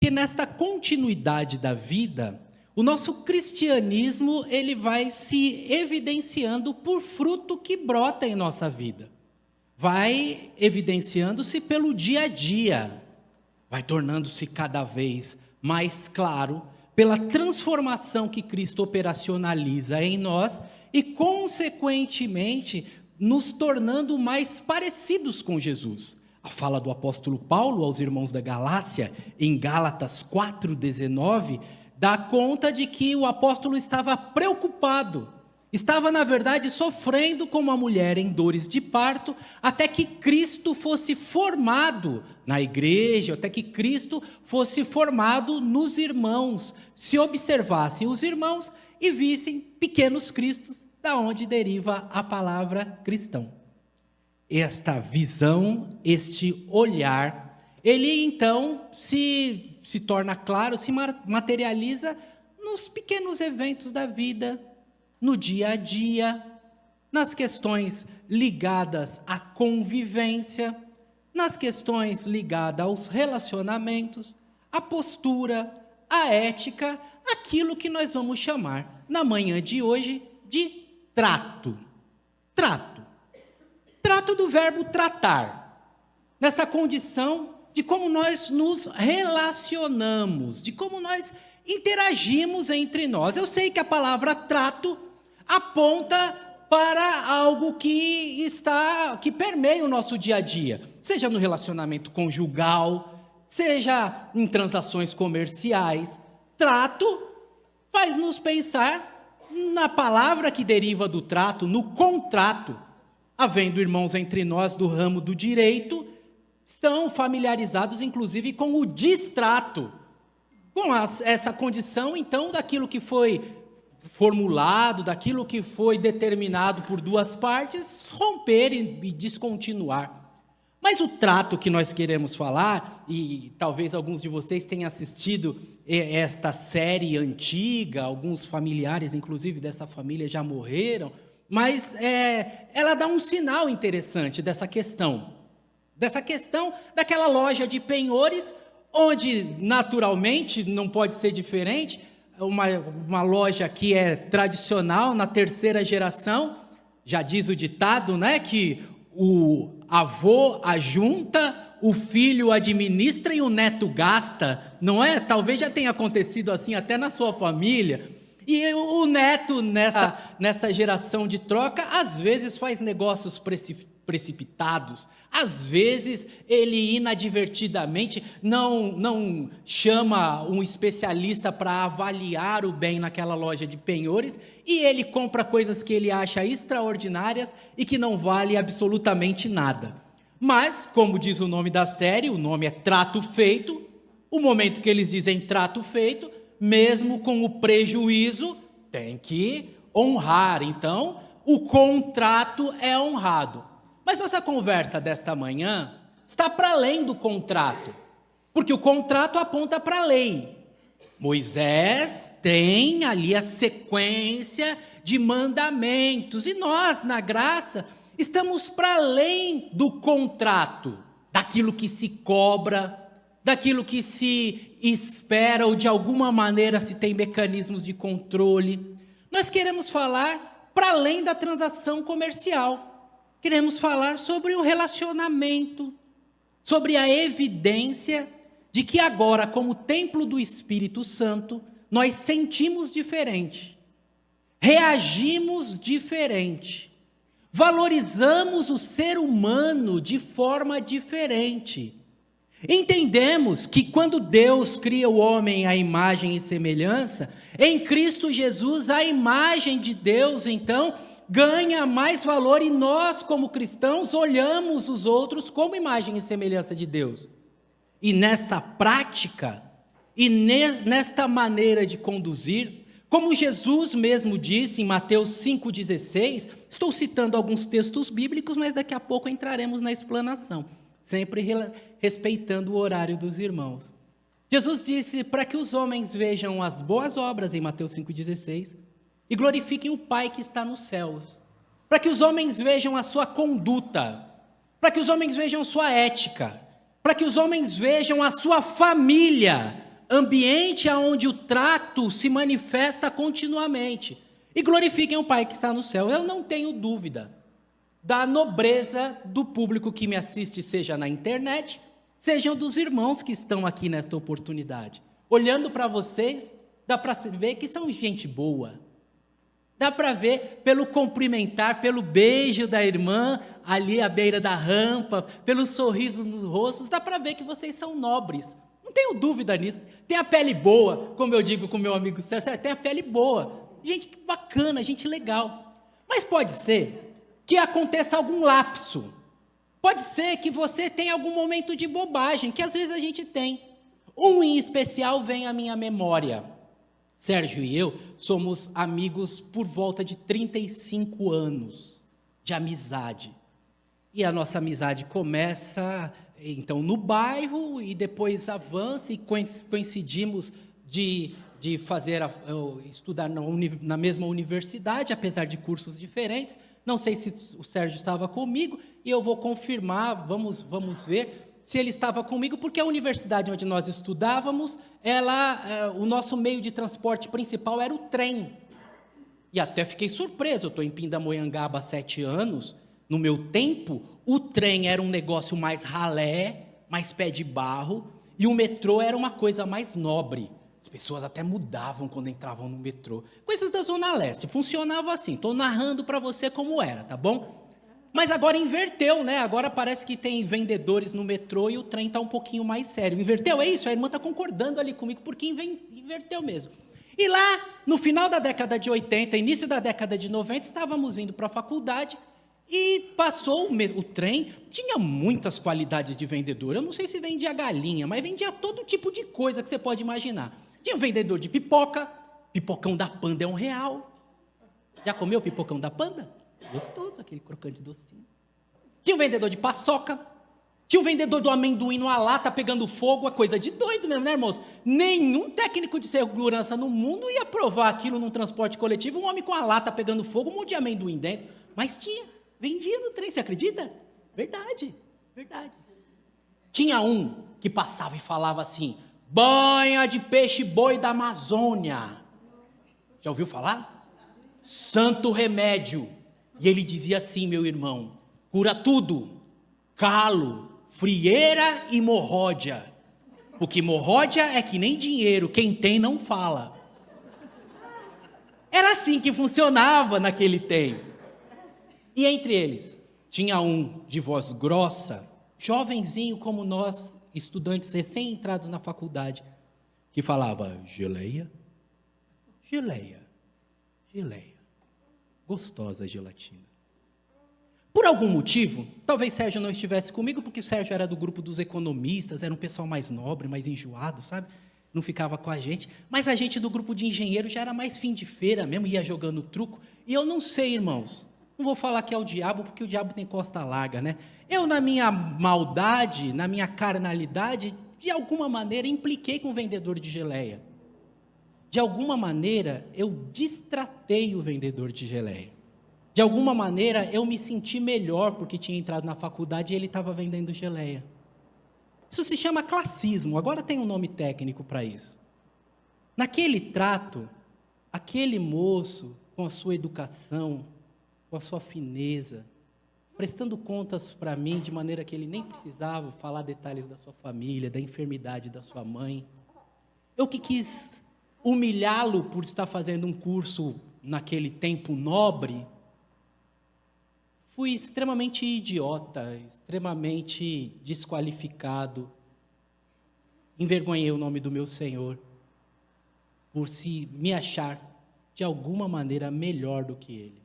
que nesta continuidade da vida, o nosso cristianismo ele vai se evidenciando por fruto que brota em nossa vida. Vai evidenciando-se pelo dia a dia, vai tornando-se cada vez mais claro pela transformação que Cristo operacionaliza em nós e, consequentemente, nos tornando mais parecidos com Jesus. A fala do apóstolo Paulo aos irmãos da Galácia, em Gálatas 4,19, dá conta de que o apóstolo estava preocupado, estava, na verdade, sofrendo como a mulher em dores de parto, até que Cristo fosse formado na igreja, até que Cristo fosse formado nos irmãos, se observassem os irmãos e vissem pequenos cristos, da onde deriva a palavra cristão. Esta visão, este olhar, ele então se torna claro, se materializa nos pequenos eventos da vida, no dia a dia, nas questões ligadas à convivência, nas questões ligadas aos relacionamentos, à postura, à ética, aquilo que nós vamos chamar, na manhã de hoje, de trato. Trato. Trato do verbo tratar. Nessa condição de como nós nos relacionamos, de como nós interagimos entre nós. Eu sei que a palavra trato aponta para algo que permeia o nosso dia a dia, seja no relacionamento conjugal, seja em transações comerciais. Trato faz nos pensar na palavra que deriva do trato, no contrato. Havendo irmãos entre nós do ramo do direito, estão familiarizados inclusive com o distrato, com essa condição então daquilo que foi formulado, daquilo que foi determinado por duas partes, romper e descontinuar. Mas o trato que nós queremos falar, e talvez alguns de vocês tenham assistido esta série antiga, alguns familiares inclusive dessa família já morreram, mas ela dá um sinal interessante dessa questão daquela loja de penhores, onde naturalmente não pode ser diferente, uma loja que é tradicional na terceira geração, já diz o ditado, né, que o avô ajunta, o filho administra e o neto gasta, não é? Talvez já tenha acontecido assim até na sua família. E o neto, nessa geração de troca, às vezes faz negócios precipitados, às vezes ele inadvertidamente não chama um especialista para avaliar o bem naquela loja de penhores e ele compra coisas que ele acha extraordinárias e que não vale absolutamente nada. Mas, como diz o nome da série, o nome é Trato Feito, o momento que eles dizem trato feito, mesmo com o prejuízo, tem que honrar. Então, o contrato é honrado. Mas nossa conversa desta manhã está para além do contrato, porque o contrato aponta para a lei. Moisés tem ali a sequência de mandamentos, e nós, na graça, estamos para além do contrato, daquilo que se cobra, daquilo que se espera ou de alguma maneira se tem mecanismos de controle. Nós queremos falar para além da transação comercial. Queremos falar sobre o relacionamento, sobre a evidência de que agora, como templo do Espírito Santo, nós sentimos diferente, reagimos diferente, valorizamos o ser humano de forma diferente. Entendemos que quando Deus cria o homem à imagem e semelhança, em Cristo Jesus a imagem de Deus, então, ganha mais valor e nós, como cristãos, olhamos os outros como imagem e semelhança de Deus. E nessa prática, e nesta maneira de conduzir, como Jesus mesmo disse em Mateus 5,16, estou citando alguns textos bíblicos, mas daqui a pouco entraremos na explanação, sempre respeitando o horário dos irmãos. Jesus disse para que os homens vejam as boas obras em Mateus 5,16, e glorifiquem o Pai que está nos céus, para que os homens vejam a sua conduta, para que os homens vejam sua ética, para que os homens vejam a sua família, ambiente onde o trato se manifesta continuamente. E glorifiquem o Pai que está no céu. Eu não tenho dúvida da nobreza do público que me assiste, seja na internet, sejam dos irmãos que estão aqui nesta oportunidade. Olhando para vocês, dá para ver que são gente boa. Dá para ver pelo cumprimentar, pelo beijo da irmã ali à beira da rampa, pelos sorrisos nos rostos, dá para ver que vocês são nobres. Não tenho dúvida nisso. Tem a pele boa, como eu digo com meu amigo Sérgio, tem a pele boa. Gente bacana, gente legal. Mas pode ser que aconteça algum lapso. Pode ser que você tenha algum momento de bobagem, que às vezes a gente tem. Um em especial vem à minha memória. Sérgio e eu somos amigos por volta de 35 anos de amizade. E a nossa amizade começa, então, no bairro e depois avança e coincidimos de estudar na mesma universidade, apesar de cursos diferentes. Não sei se o Sérgio estava comigo e eu vou confirmar, vamos ver se ele estava comigo, porque a universidade onde nós estudávamos, o nosso meio de transporte principal era o trem. E até fiquei surpreso, eu estou em Pindamonhangaba há 7 anos, no meu tempo, o trem era um negócio mais ralé, mais pé de barro, e o metrô era uma coisa mais nobre. As pessoas até mudavam quando entravam no metrô. Coisas da Zona Leste, funcionava assim, estou narrando para você como era, tá bom? Mas agora inverteu, né? Agora parece que tem vendedores no metrô e o trem está um pouquinho mais sério. Inverteu, é isso? A irmã está concordando ali comigo, porque inverteu mesmo. E lá, no final da década de 80, início da década de 90, estávamos indo para a faculdade e passou o trem. Tinha muitas qualidades de vendedor. Eu não sei se vendia galinha, mas vendia todo tipo de coisa que você pode imaginar. Tinha um vendedor de pipoca, pipocão da Panda é R$1. Já comeu o pipocão da Panda? Gostoso, aquele crocante docinho. Tinha um vendedor de paçoca, tinha um vendedor do amendoim numa lata pegando fogo, é coisa de doido mesmo, né, irmãos? Nenhum técnico de segurança no mundo ia provar aquilo num transporte coletivo, um homem com a lata pegando fogo, um monte de amendoim dentro, mas tinha, vendia no trem, você acredita? Verdade, verdade. Tinha um que passava e falava assim, banha de peixe boi da Amazônia. Já ouviu falar? Santo remédio. E ele dizia assim, meu irmão, cura tudo, calo, frieira e hemorródia. Porque hemorródia é que nem dinheiro, quem tem não fala. Era assim que funcionava naquele tempo. E entre eles, tinha um de voz grossa, jovenzinho como nós, estudantes recém-entrados na faculdade, que falava, geleia, geleia, geleia. Gostosa gelatina. Por algum motivo, talvez Sérgio não estivesse comigo, porque Sérgio era do grupo dos economistas, era um pessoal mais nobre, mais enjoado, sabe? Não ficava com a gente. Mas a gente do grupo de engenheiros já era mais fim de feira mesmo, ia jogando truco. E eu não sei, irmãos, não vou falar que é o diabo, porque o diabo tem costa larga, né? Eu, na minha maldade, na minha carnalidade, de alguma maneira, impliquei com o vendedor de geleia. De alguma maneira, eu distratei o vendedor de geleia. De alguma maneira, eu me senti melhor porque tinha entrado na faculdade e ele estava vendendo geleia. Isso se chama classismo, agora tem um nome técnico para isso. Naquele trato, aquele moço, com a sua educação, com a sua fineza, prestando contas para mim de maneira que ele nem precisava falar detalhes da sua família, da enfermidade da sua mãe. Eu que quis humilhá-lo por estar fazendo um curso naquele tempo nobre, fui extremamente idiota, extremamente desqualificado, envergonhei o nome do meu Senhor, por se me achar de alguma maneira melhor do que Ele.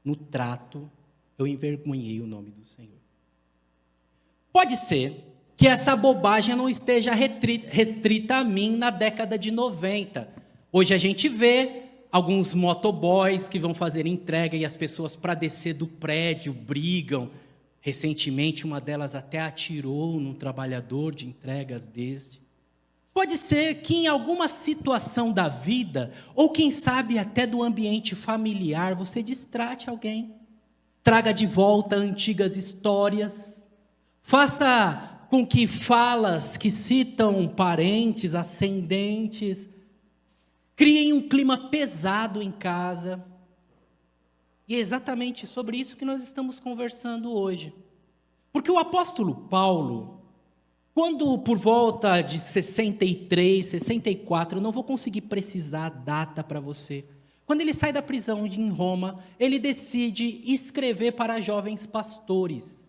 No trato, eu envergonhei o nome do Senhor. Pode ser que essa bobagem não esteja restrita a mim na década de 90. Hoje a gente vê alguns motoboys que vão fazer entrega e as pessoas, para descer do prédio, brigam. Recentemente, uma delas até atirou num trabalhador de entregas deste. Pode ser que em alguma situação da vida, ou quem sabe até do ambiente familiar, você distrate alguém. Traga de volta antigas histórias. Faça com que falas que citam parentes, ascendentes, criem um clima pesado em casa. E é exatamente sobre isso que nós estamos conversando hoje. Porque o apóstolo Paulo, quando por volta de 63, 64, eu não vou conseguir precisar a data para você, quando ele sai da prisão em Roma, ele decide escrever para jovens pastores,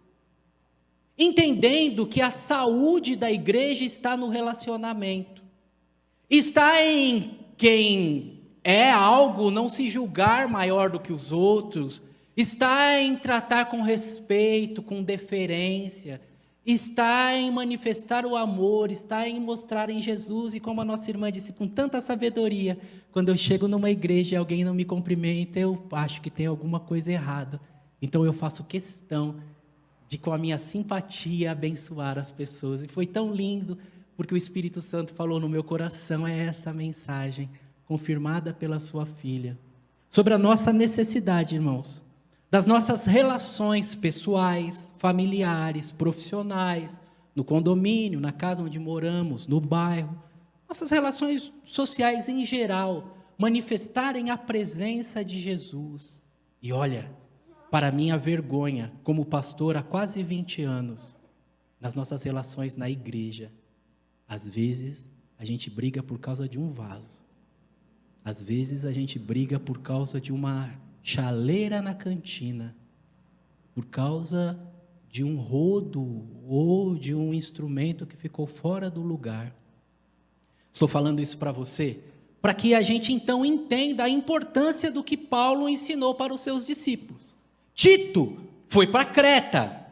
entendendo que a saúde da igreja está no relacionamento, está em quem é algo não se julgar maior do que os outros, está em tratar com respeito, com deferência, está em manifestar o amor, está em mostrar em Jesus, e como a nossa irmã disse com tanta sabedoria, quando eu chego numa igreja e alguém não me cumprimenta, eu acho que tem alguma coisa errada, então eu faço questão de com a minha simpatia abençoar as pessoas, e foi tão lindo, porque o Espírito Santo falou no meu coração, é essa mensagem, confirmada pela sua filha, sobre a nossa necessidade, irmãos, das nossas relações pessoais, familiares, profissionais, no condomínio, na casa onde moramos, no bairro, nossas relações sociais em geral, manifestarem a presença de Jesus. E olha, para minha vergonha, como pastor há quase 20 anos, nas nossas relações na igreja, às vezes a gente briga por causa de um vaso, às vezes a gente briga por causa de uma chaleira na cantina, por causa de um rodo ou de um instrumento que ficou fora do lugar. Estou falando isso para você, para que a gente então entenda a importância do que Paulo ensinou para os seus discípulos. Tito foi para Creta,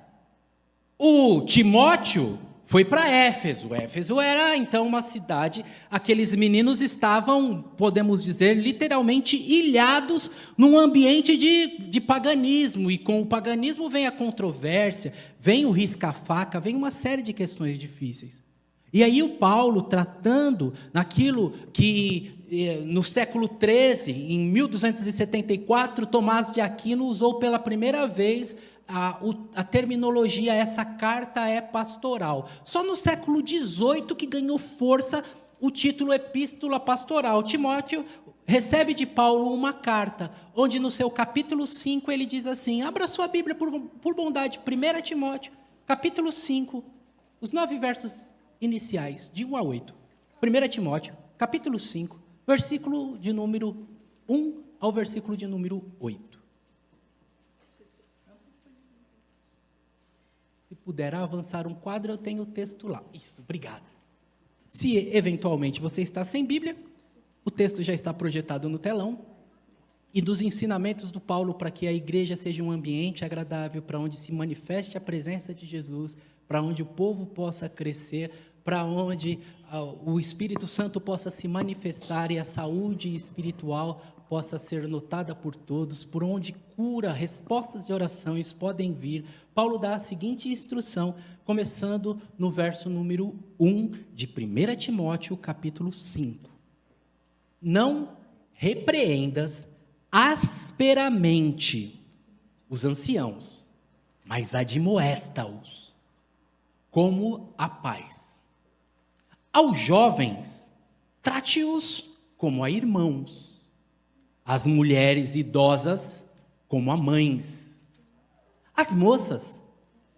o Timóteo foi para Éfeso. Éfeso era então uma cidade, aqueles meninos estavam, podemos dizer, literalmente ilhados num ambiente de paganismo, e com o paganismo vem a controvérsia, vem o risca-faca, vem uma série de questões difíceis. E aí o Paulo, tratando naquilo que no século XIII, em 1274, Tomás de Aquino usou pela primeira vez a terminologia, essa carta é pastoral. Só no século XVIII que ganhou força o título epístola pastoral. Timóteo recebe de Paulo uma carta, onde no seu capítulo 5 ele diz assim, abra sua Bíblia por bondade, 1 Timóteo, capítulo 5, os 9 versos iniciais, de 1 a 8. 1 Timóteo, capítulo 5, versículo de número 1 ao versículo de número 8. Se puder avançar um quadro, eu tenho o texto lá. Isso, obrigado. Se eventualmente você está sem Bíblia, o texto já está projetado no telão. E dos ensinamentos do Paulo para que a igreja seja um ambiente agradável, para onde se manifeste a presença de Jesus, para onde o povo possa crescer, para onde o Espírito Santo possa se manifestar e a saúde espiritual possa ser notada por todos, por onde cura, respostas de orações podem vir. Paulo dá a seguinte instrução, começando no verso número 1 de 1 Timóteo, capítulo 5. Não repreendas asperamente os anciãos, mas admoesta-os, como a paz. Aos jovens, trate-os como a irmãos, as mulheres idosas como a mães, as moças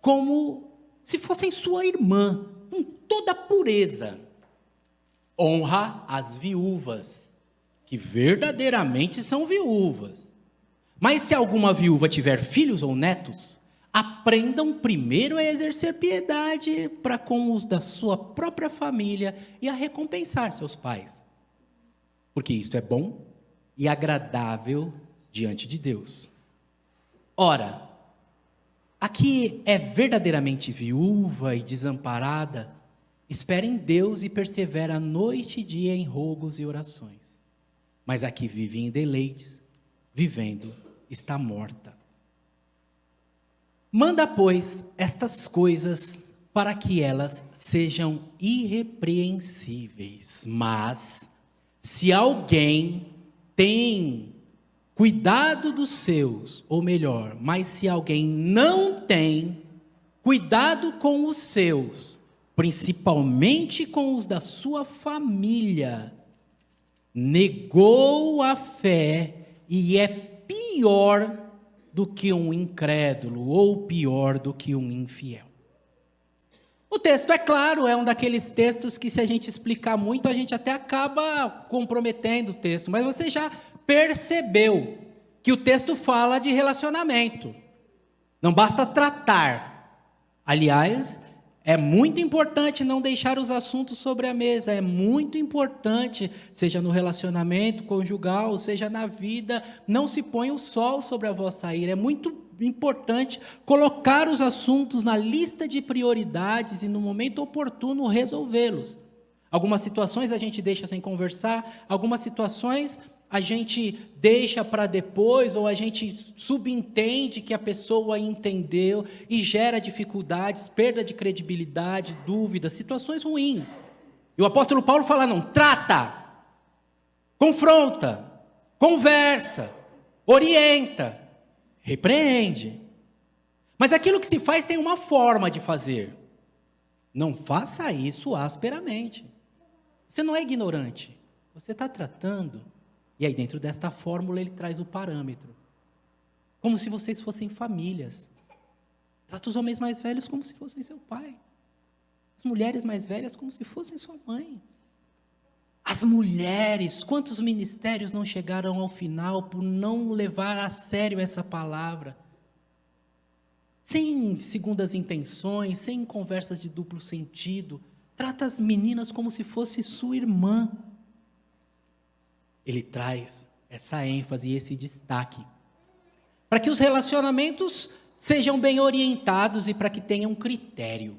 como se fossem sua irmã, com toda pureza. Honra as viúvas, que verdadeiramente são viúvas. Mas se alguma viúva tiver filhos ou netos, aprendam primeiro a exercer piedade para com os da sua própria família e a recompensar seus pais. Porque isto é bom e agradável diante de Deus. Ora, a que é verdadeiramente viúva e desamparada, espera em Deus e persevera noite e dia em rogos e orações. Mas a que vive em deleites, vivendo, está morta. Manda, pois, estas coisas para que elas sejam irrepreensíveis. Mas, se alguém tem cuidado dos seus, ou melhor, mas se alguém não tem cuidado com os seus, principalmente com os da sua família, negou a fé e é pior do que um incrédulo ou pior do que um infiel. O texto é claro, é um daqueles textos que, se a gente explicar muito, a gente até acaba comprometendo o texto, mas você já percebeu que o texto fala de relacionamento. Não basta tratar. Aliás, é muito importante não deixar os assuntos sobre a mesa. É muito importante, seja no relacionamento conjugal, seja na vida, não se põe o sol sobre a vossa ira. É muito importante colocar os assuntos na lista de prioridades e, no momento oportuno, resolvê-los. Algumas situações a gente deixa sem conversar, algumas situações a gente deixa para depois, ou a gente subentende que a pessoa entendeu e gera dificuldades, perda de credibilidade, dúvidas, situações ruins. E o apóstolo Paulo fala, não, trata, confronta, conversa, orienta, repreende. Mas aquilo que se faz tem uma forma de fazer. Não faça isso asperamente. Você não é ignorante, você está tratando. E aí, dentro desta fórmula, ele traz o parâmetro. Como se vocês fossem famílias. Trata os homens mais velhos como se fossem seu pai. As mulheres mais velhas como se fossem sua mãe. As mulheres, quantos ministérios não chegaram ao final por não levar a sério essa palavra? Sem segundas intenções, sem conversas de duplo sentido. Trata as meninas como se fosse sua irmã. Ele traz essa ênfase e esse destaque para que os relacionamentos sejam bem orientados e para que tenham critério,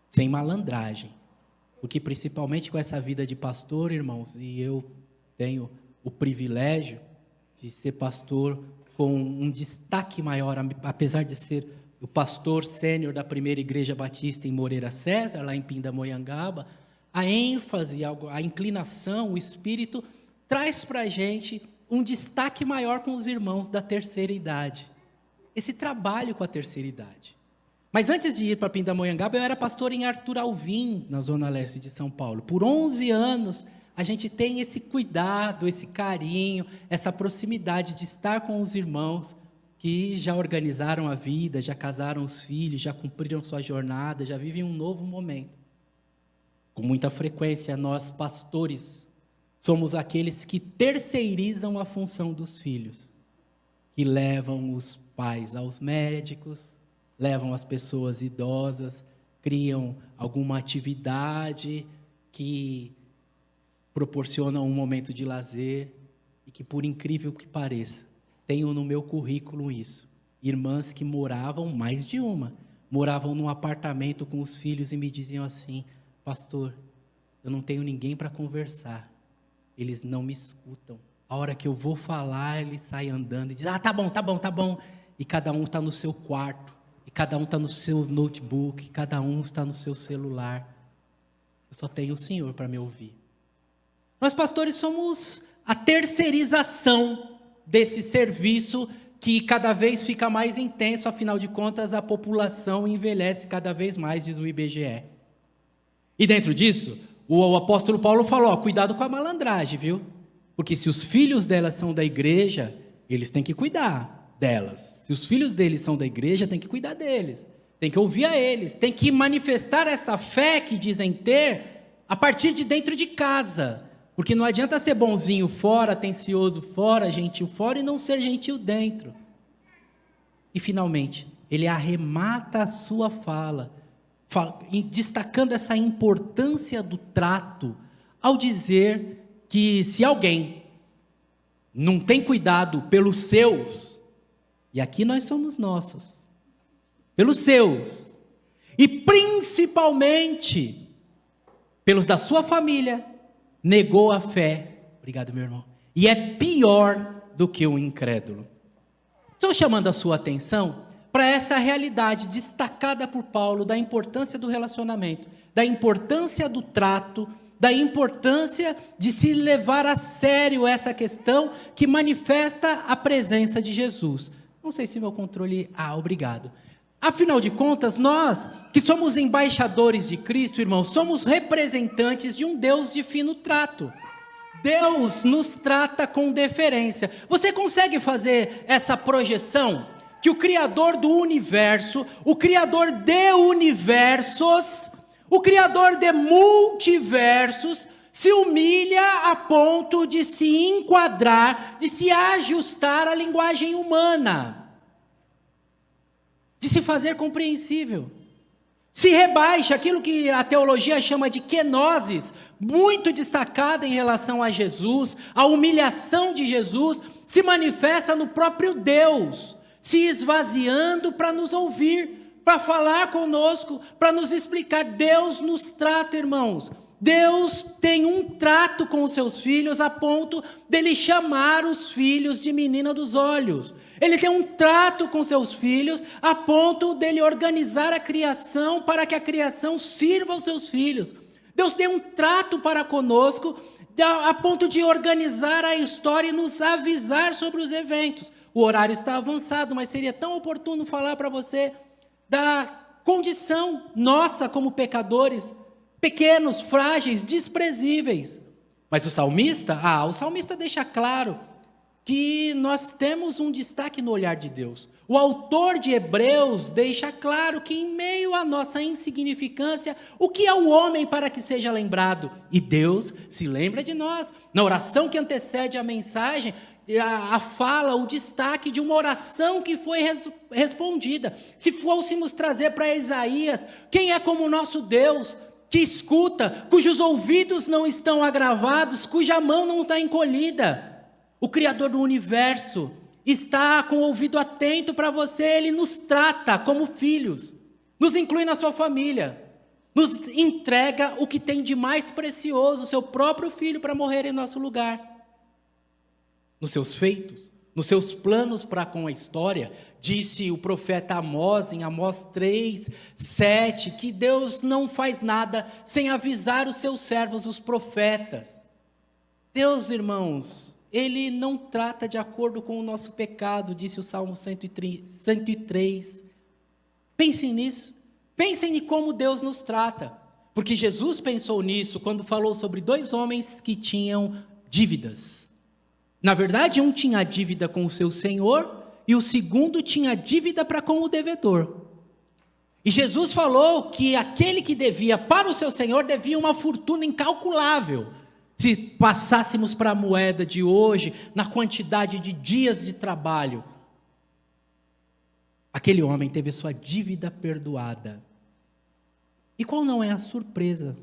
sem malandragem, porque principalmente com essa vida de pastor, irmãos, e eu tenho o privilégio de ser pastor com um destaque maior, apesar de ser o pastor sênior da primeira igreja batista em Moreira César, lá em Pindamonhangaba. A ênfase, a inclinação, o espírito, traz para a gente um destaque maior com os irmãos da terceira idade. Esse trabalho com a terceira idade. Mas antes de ir para Pindamonhangaba, eu era pastor em Arthur Alvim, na zona leste de São Paulo. Por 11 anos, a gente tem esse cuidado, esse carinho, essa proximidade de estar com os irmãos que já organizaram a vida, já casaram os filhos, já cumpriram sua jornada, já vivem um novo momento. Com muita frequência, nós, pastores, somos aqueles que terceirizam a função dos filhos, que levam os pais aos médicos, levam as pessoas idosas, criam alguma atividade que proporciona um momento de lazer e que, por incrível que pareça, tenho no meu currículo isso. Irmãs que moravam, mais de uma, moravam num apartamento com os filhos e me diziam assim, pastor, eu não tenho ninguém para conversar, eles não me escutam. A hora que eu vou falar, eles saem andando e dizem, tá bom. E cada um está no seu quarto, e cada um está no seu notebook, cada um está no seu celular. Eu só tenho o Senhor para me ouvir. Nós, pastores, somos a terceirização desse serviço que cada vez fica mais intenso, afinal de contas, a população envelhece cada vez mais, diz o IBGE. E dentro disso, o apóstolo Paulo falou, cuidado com a malandragem, viu? Porque se os filhos delas são da igreja, eles têm que cuidar delas. Se os filhos deles são da igreja, tem que cuidar deles. Tem que ouvir a eles. Tem que manifestar essa fé que dizem ter a partir de dentro de casa. Porque não adianta ser bonzinho fora, atencioso fora, gentil fora e não ser gentil dentro. E finalmente, ele arremata a sua fala, destacando essa importância do trato, ao dizer que se alguém não tem cuidado pelos seus, e aqui nós somos nossos, pelos seus, e principalmente pelos da sua família, negou a fé, obrigado meu irmão, e é pior do que um incrédulo. Estou chamando a sua atenção para essa realidade destacada por Paulo, da importância do relacionamento, da importância do trato, da importância de se levar a sério essa questão que manifesta a presença de Jesus. Não sei se meu controle... obrigado. Afinal de contas, nós que somos embaixadores de Cristo, irmãos, somos representantes de um Deus de fino trato. Deus nos trata com deferência. Você consegue fazer essa projeção? Que o Criador do universo, o Criador de universos, o Criador de multiversos, se humilha a ponto de se enquadrar, de se ajustar à linguagem humana, de se fazer compreensível. Se rebaixa aquilo que a teologia chama de kenosis, muito destacada em relação a Jesus, a humilhação de Jesus se manifesta no próprio Deus, se esvaziando para nos ouvir, para falar conosco, para nos explicar. Deus nos trata, irmãos. Deus tem um trato com os seus filhos a ponto dele chamar os filhos de menina dos olhos. Ele tem um trato com seus filhos a ponto dele organizar a criação para que a criação sirva aos seus filhos. Deus tem um trato para conosco a ponto de organizar a história e nos avisar sobre os eventos. O horário está avançado, mas seria tão oportuno falar para você da condição nossa como pecadores, pequenos, frágeis, desprezíveis. Mas o salmista deixa claro que nós temos um destaque no olhar de Deus. O autor de Hebreus deixa claro que em meio à nossa insignificância, o que é o homem para que seja lembrado? E Deus se lembra de nós. Na oração que antecede a mensagem, a fala, o destaque de uma oração que foi respondida. Se fôssemos trazer para Isaías, quem é como o nosso Deus, que escuta, cujos ouvidos não estão agravados, cuja mão não está encolhida? O Criador do universo está com o ouvido atento para você, Ele nos trata como filhos, nos inclui na sua família, nos entrega o que tem de mais precioso, o seu próprio filho, para morrer em nosso lugar. Nos seus feitos, nos seus planos para com a história, disse o profeta Amós, em Amós 3:7, que Deus não faz nada sem avisar os seus servos, os profetas. Deus, irmãos, Ele não trata de acordo com o nosso pecado, disse o Salmo 103. Pensem nisso, pensem em como Deus nos trata, porque Jesus pensou nisso quando falou sobre dois homens que tinham dívidas. Na verdade, um tinha dívida com o seu senhor e o segundo tinha dívida para com o devedor. E Jesus falou que aquele que devia para o seu senhor devia uma fortuna incalculável. Se passássemos para a moeda de hoje, na quantidade de dias de trabalho, aquele homem teve sua dívida perdoada. E qual não é a surpresa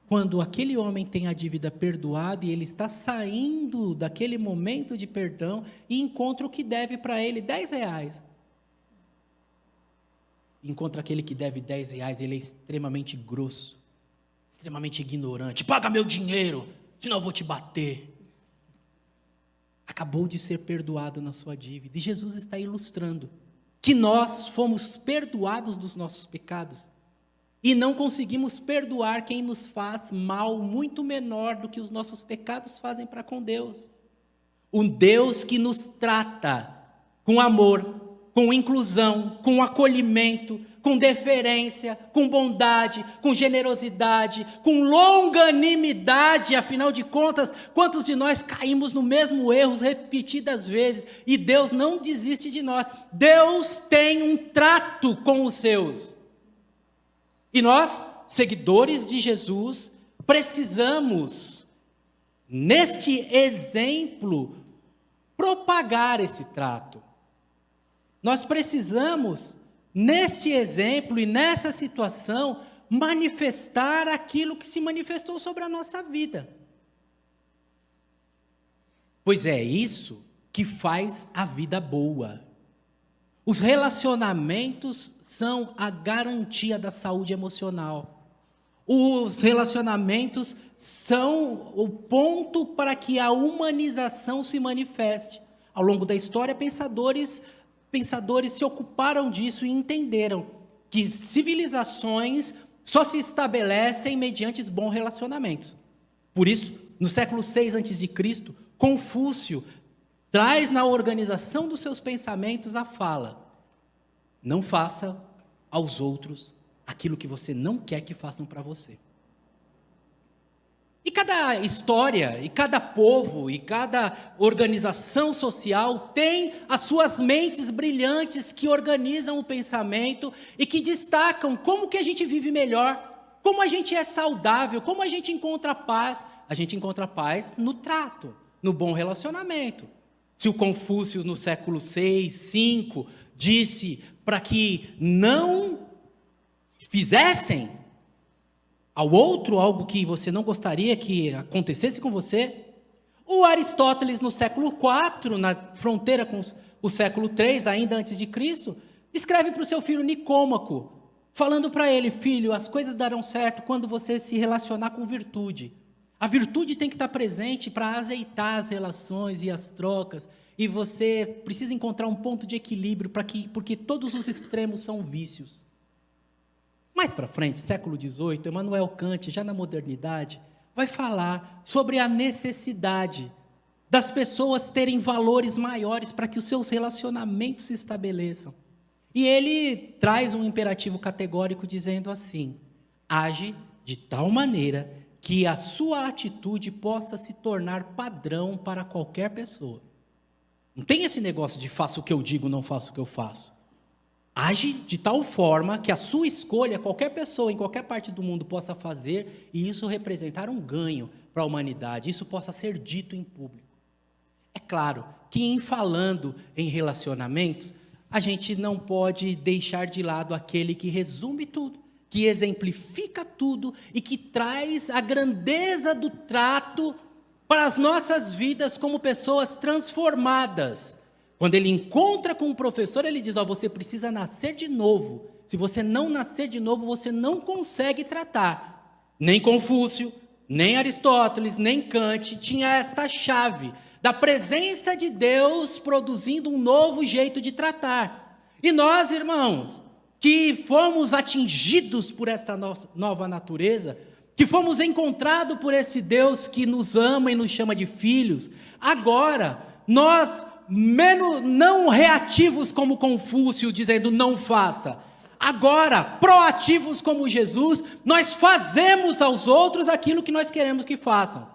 quando aquele homem tem a dívida perdoada e ele está saindo daquele momento de perdão e encontra o que deve para ele R$10. Encontra aquele que deve R$10, ele é extremamente grosso, extremamente ignorante. Paga meu dinheiro, senão eu vou te bater. Acabou de ser perdoado na sua dívida. E Jesus está ilustrando que nós fomos perdoados dos nossos pecados. E não conseguimos perdoar quem nos faz mal muito menor do que os nossos pecados fazem para com Deus. Um Deus que nos trata com amor, com inclusão, com acolhimento, com deferência, com bondade, com generosidade, com longanimidade. Afinal de contas, quantos de nós caímos no mesmo erro repetidas vezes e Deus não desiste de nós? Deus tem um trato com os seus. E nós, seguidores de Jesus, precisamos, neste exemplo, propagar esse trato. Nós precisamos, neste exemplo e nessa situação, manifestar aquilo que se manifestou sobre a nossa vida. Pois é isso que faz a vida boa. Os relacionamentos são a garantia da saúde emocional. Os relacionamentos são o ponto para que a humanização se manifeste. Ao longo da história, pensadores se ocuparam disso e entenderam que civilizações só se estabelecem mediante bons relacionamentos. Por isso, no século 6 a.C., Confúcio traz na organização dos seus pensamentos a fala: não faça aos outros aquilo que você não quer que façam para você. E cada história, e cada povo, e cada organização social tem as suas mentes brilhantes que organizam o pensamento e que destacam como que a gente vive melhor, como a gente é saudável, como a gente encontra paz. A gente encontra paz no trato, no bom relacionamento. Se o Confúcio, no século 6, 5, disse para que não fizessem ao outro algo que você não gostaria que acontecesse com você, o Aristóteles, no século 4, na fronteira com o século 3, ainda antes de Cristo, escreve para o seu filho Nicômaco, falando para ele: filho, as coisas darão certo quando você se relacionar com virtude. A virtude tem que estar presente para azeitar as relações e as trocas, e você precisa encontrar um ponto de equilíbrio, porque todos os extremos são vícios. Mais para frente, século XVIII, Immanuel Kant, já na modernidade, vai falar sobre a necessidade das pessoas terem valores maiores para que os seus relacionamentos se estabeleçam. E ele traz um imperativo categórico dizendo assim: age de tal maneira que a sua atitude possa se tornar padrão para qualquer pessoa. Não tem esse negócio de faço o que eu digo, não faço o que eu faço. Age de tal forma que a sua escolha, qualquer pessoa em qualquer parte do mundo possa fazer, e isso representar um ganho para a humanidade, isso possa ser dito em público. É claro que em falando em relacionamentos, a gente não pode deixar de lado aquele que resume tudo, que exemplifica tudo e que traz a grandeza do trato para as nossas vidas como pessoas transformadas. Quando ele encontra com o professor, ele diz: você precisa nascer de novo. Se você não nascer de novo, você não consegue tratar. Nem Confúcio, nem Aristóteles, nem Kant tinha essa chave da presença de Deus produzindo um novo jeito de tratar. E nós, irmãos, que fomos atingidos por esta nova natureza, que fomos encontrados por esse Deus que nos ama e nos chama de filhos, agora nós, não reativos como Confúcio, dizendo não faça, agora proativos como Jesus, nós fazemos aos outros aquilo que nós queremos que façam.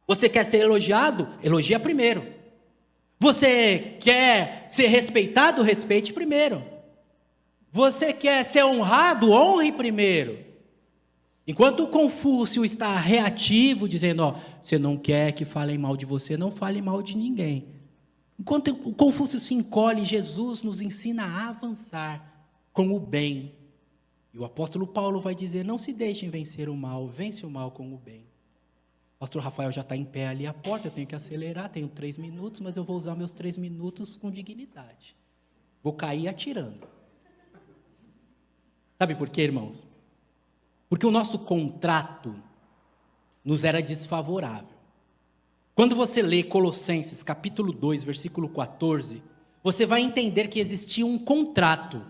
Você quer ser elogiado? Elogia primeiro. Você quer ser respeitado? Respeite primeiro. Você quer ser honrado? Honre primeiro. Enquanto o Confúcio está reativo, dizendo: você não quer que falem mal de você, não fale mal de ninguém. Enquanto o Confúcio se encolhe, Jesus nos ensina a avançar com o bem. E o apóstolo Paulo vai dizer: não se deixem vencer o mal, vence o mal com o bem. O pastor Rafael já está em pé ali à porta, eu tenho que acelerar, tenho 3 minutos, mas eu vou usar meus 3 minutos com dignidade. Vou cair atirando. Sabe por quê, irmãos? Porque o nosso contrato nos era desfavorável. Quando você lê Colossenses capítulo 2, versículo 14, você vai entender que existia um contrato,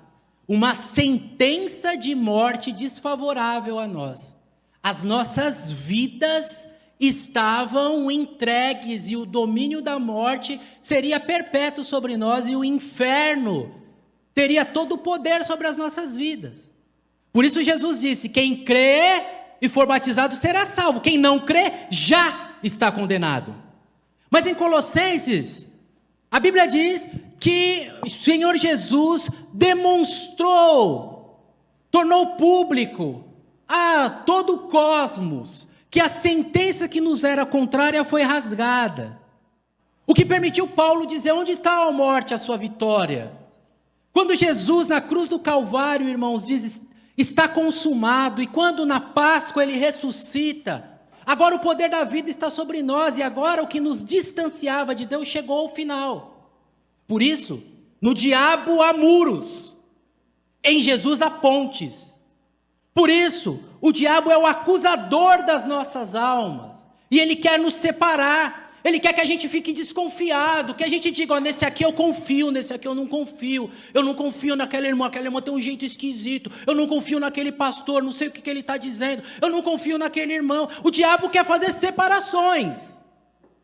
uma sentença de morte desfavorável a nós. As nossas vidas estavam entregues e o domínio da morte seria perpétuo sobre nós e o inferno teria todo o poder sobre as nossas vidas. Por isso Jesus disse: quem crê e for batizado será salvo, quem não crê já está condenado. Mas em Colossenses, a Bíblia diz que o Senhor Jesus demonstrou, tornou público a todo o cosmos que a sentença que nos era contrária foi rasgada. O que permitiu Paulo dizer: onde está a morte, a sua vitória? Quando Jesus na cruz do Calvário, irmãos, diz: está consumado, e quando na Páscoa ele ressuscita, agora o poder da vida está sobre nós, e agora o que nos distanciava de Deus chegou ao final. Por isso, no diabo há muros, em Jesus há pontes. Por isso, o diabo é o acusador das nossas almas, e ele quer nos separar. Ele quer que a gente fique desconfiado, que a gente diga: nesse aqui eu confio, nesse aqui eu não confio naquela irmã tem um jeito esquisito, eu não confio naquele pastor, não sei o que ele está dizendo, eu não confio naquele irmão. O diabo quer fazer separações,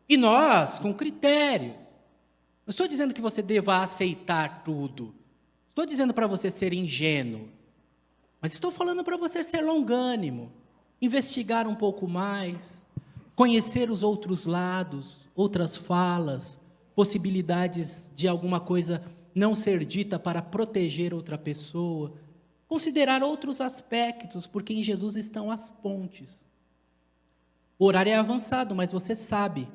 e nós, com critérios. Não estou dizendo que você deva aceitar tudo, estou dizendo para você ser ingênuo. Mas estou falando para você ser longânimo, investigar um pouco mais, conhecer os outros lados, outras falas, possibilidades de alguma coisa não ser dita para proteger outra pessoa, considerar outros aspectos, porque em Jesus estão as pontes. O horário é avançado, mas você sabe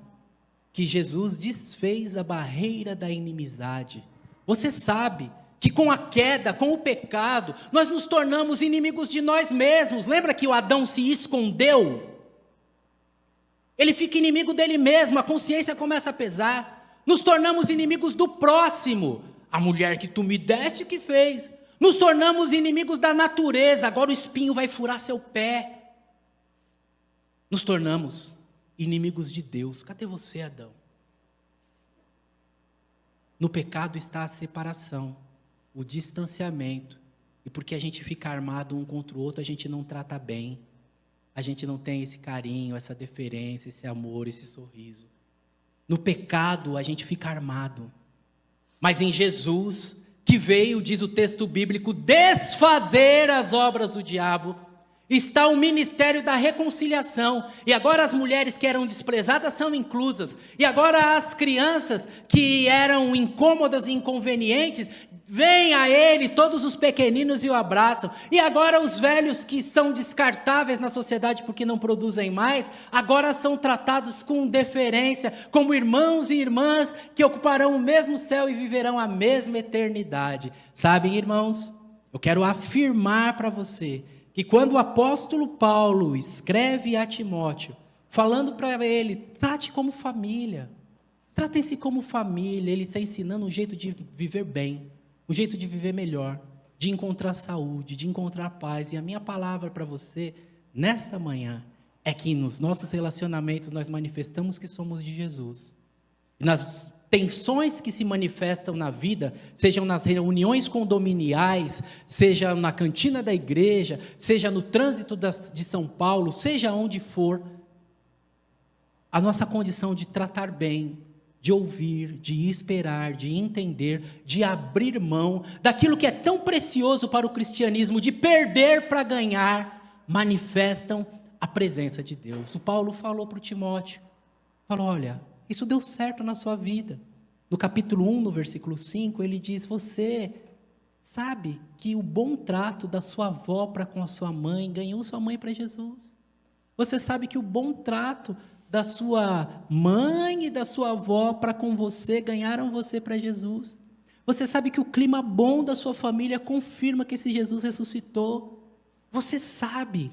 que Jesus desfez a barreira da inimizade. Você sabe que com a queda, com o pecado, nós nos tornamos inimigos de nós mesmos. Lembra que o Adão se escondeu? Ele fica inimigo dele mesmo, a consciência começa a pesar. Nos tornamos inimigos do próximo. A mulher que tu me deste que fez. Nos tornamos inimigos da natureza. Agora o espinho vai furar seu pé. Nos tornamos inimigos de Deus. Cadê você, Adão? No pecado está a separação, o distanciamento. E porque a gente fica armado um contra o outro, a gente não trata bem. A gente não tem esse carinho, essa deferência, esse amor, esse sorriso. No pecado, a gente fica armado. Mas em Jesus, que veio, diz o texto bíblico, desfazer as obras do diabo, está o ministério da reconciliação. E agora as mulheres que eram desprezadas são inclusas. E agora as crianças que eram incômodas e inconvenientes, vêm a ele, todos os pequeninos, e o abraçam. E agora os velhos que são descartáveis na sociedade porque não produzem mais, agora são tratados com deferência, como irmãos e irmãs que ocuparão o mesmo céu e viverão a mesma eternidade. Sabem, irmãos, eu quero afirmar para você que quando o apóstolo Paulo escreve a Timóteo, falando para ele, trate como família, tratem-se como família, ele está ensinando um jeito de viver bem, um jeito de viver melhor, de encontrar saúde, de encontrar paz. E a minha palavra para você, nesta manhã, é que nos nossos relacionamentos nós manifestamos que somos de Jesus. E nas tensões que se manifestam na vida, sejam nas reuniões condominiais, seja na cantina da igreja, seja no trânsito de São Paulo, seja onde for, a nossa condição de tratar bem, de ouvir, de esperar, de entender, de abrir mão daquilo que é tão precioso para o cristianismo, de perder para ganhar, manifestam a presença de Deus. O Paulo falou para o Timóteo, falou, olha, isso deu certo na sua vida. No capítulo 1, no versículo 5, ele diz, você sabe que o bom trato da sua avó para com a sua mãe, ganhou sua mãe para Jesus. Você sabe que o bom trato da sua mãe e da sua avó para com você, ganharam você para Jesus. Você sabe que o clima bom da sua família confirma que esse Jesus ressuscitou. Você sabe.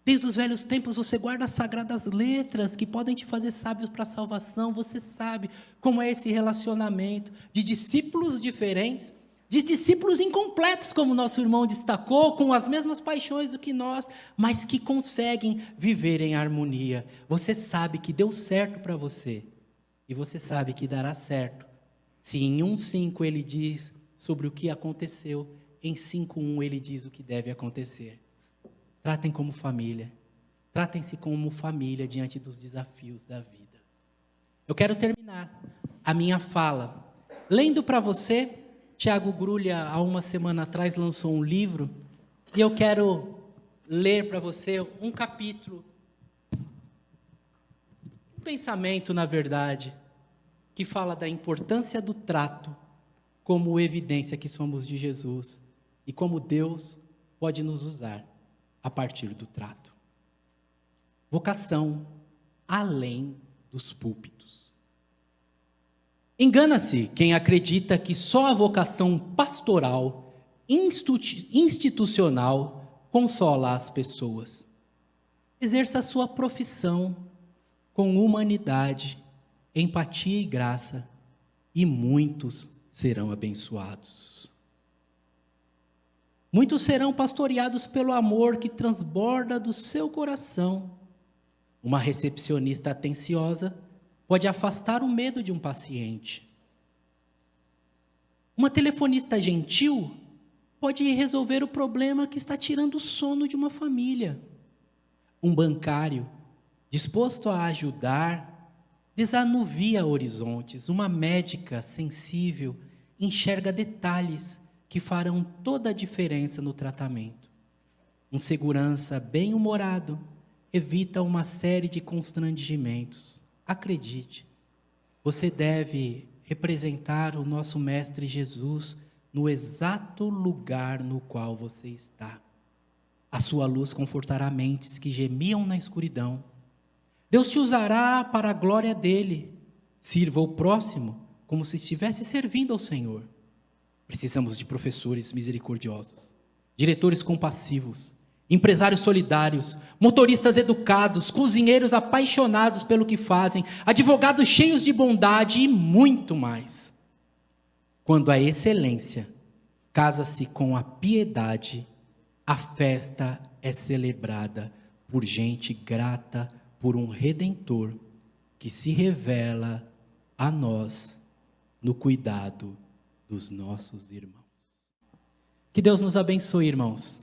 Desde os velhos tempos você guarda as sagradas letras que podem te fazer sábios para a salvação. Você sabe como é esse relacionamento de discípulos diferentes, de discípulos incompletos, como nosso irmão destacou, com as mesmas paixões do que nós, mas que conseguem viver em harmonia. Você sabe que deu certo para você, e você sabe que dará certo, se em 1:5 ele diz sobre o que aconteceu, em 5:1 ele diz o que deve acontecer. Tratem como família, tratem-se como família diante dos desafios da vida. Eu quero terminar a minha fala lendo para você. Tiago Grulha, há uma semana atrás, lançou um livro, e eu quero ler para você um capítulo, um pensamento, na verdade, que fala da importância do trato como evidência que somos de Jesus e como Deus pode nos usar a partir do trato. Vocação além dos púlpitos. Engana-se quem acredita que só a vocação pastoral, institucional, consola as pessoas. Exerça a sua profissão com humanidade, empatia e graça, e muitos serão abençoados. Muitos serão pastoreados pelo amor que transborda do seu coração. Uma recepcionista atenciosa pode afastar o medo de um paciente. Uma telefonista gentil pode resolver o problema que está tirando o sono de uma família. Um bancário disposto a ajudar desanuvia horizontes. Uma médica sensível enxerga detalhes que farão toda a diferença no tratamento. Um segurança bem-humorado evita uma série de constrangimentos. Acredite, você deve representar o nosso Mestre Jesus no exato lugar no qual você está. A sua luz confortará mentes que gemiam na escuridão. Deus te usará para a glória dele. Sirva o próximo como se estivesse servindo ao Senhor. Precisamos de professores misericordiosos, diretores compassivos, empresários solidários, motoristas educados, cozinheiros apaixonados pelo que fazem, advogados cheios de bondade e muito mais. Quando a excelência casa-se com a piedade, a festa é celebrada por gente grata por um Redentor que se revela a nós no cuidado dos nossos irmãos. Que Deus nos abençoe, irmãos.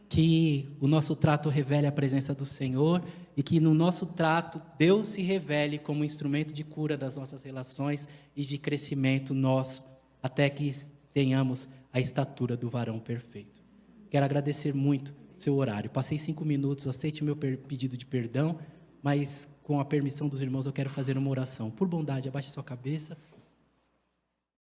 Que o nosso trato revele a presença do Senhor e que no nosso trato Deus se revele como instrumento de cura das nossas relações e de crescimento nosso, até que tenhamos a estatura do varão perfeito. Quero agradecer muito seu horário. Passei 5 minutos, aceite o meu pedido de perdão, mas com a permissão dos irmãos eu quero fazer uma oração. Por bondade, abaixe sua cabeça.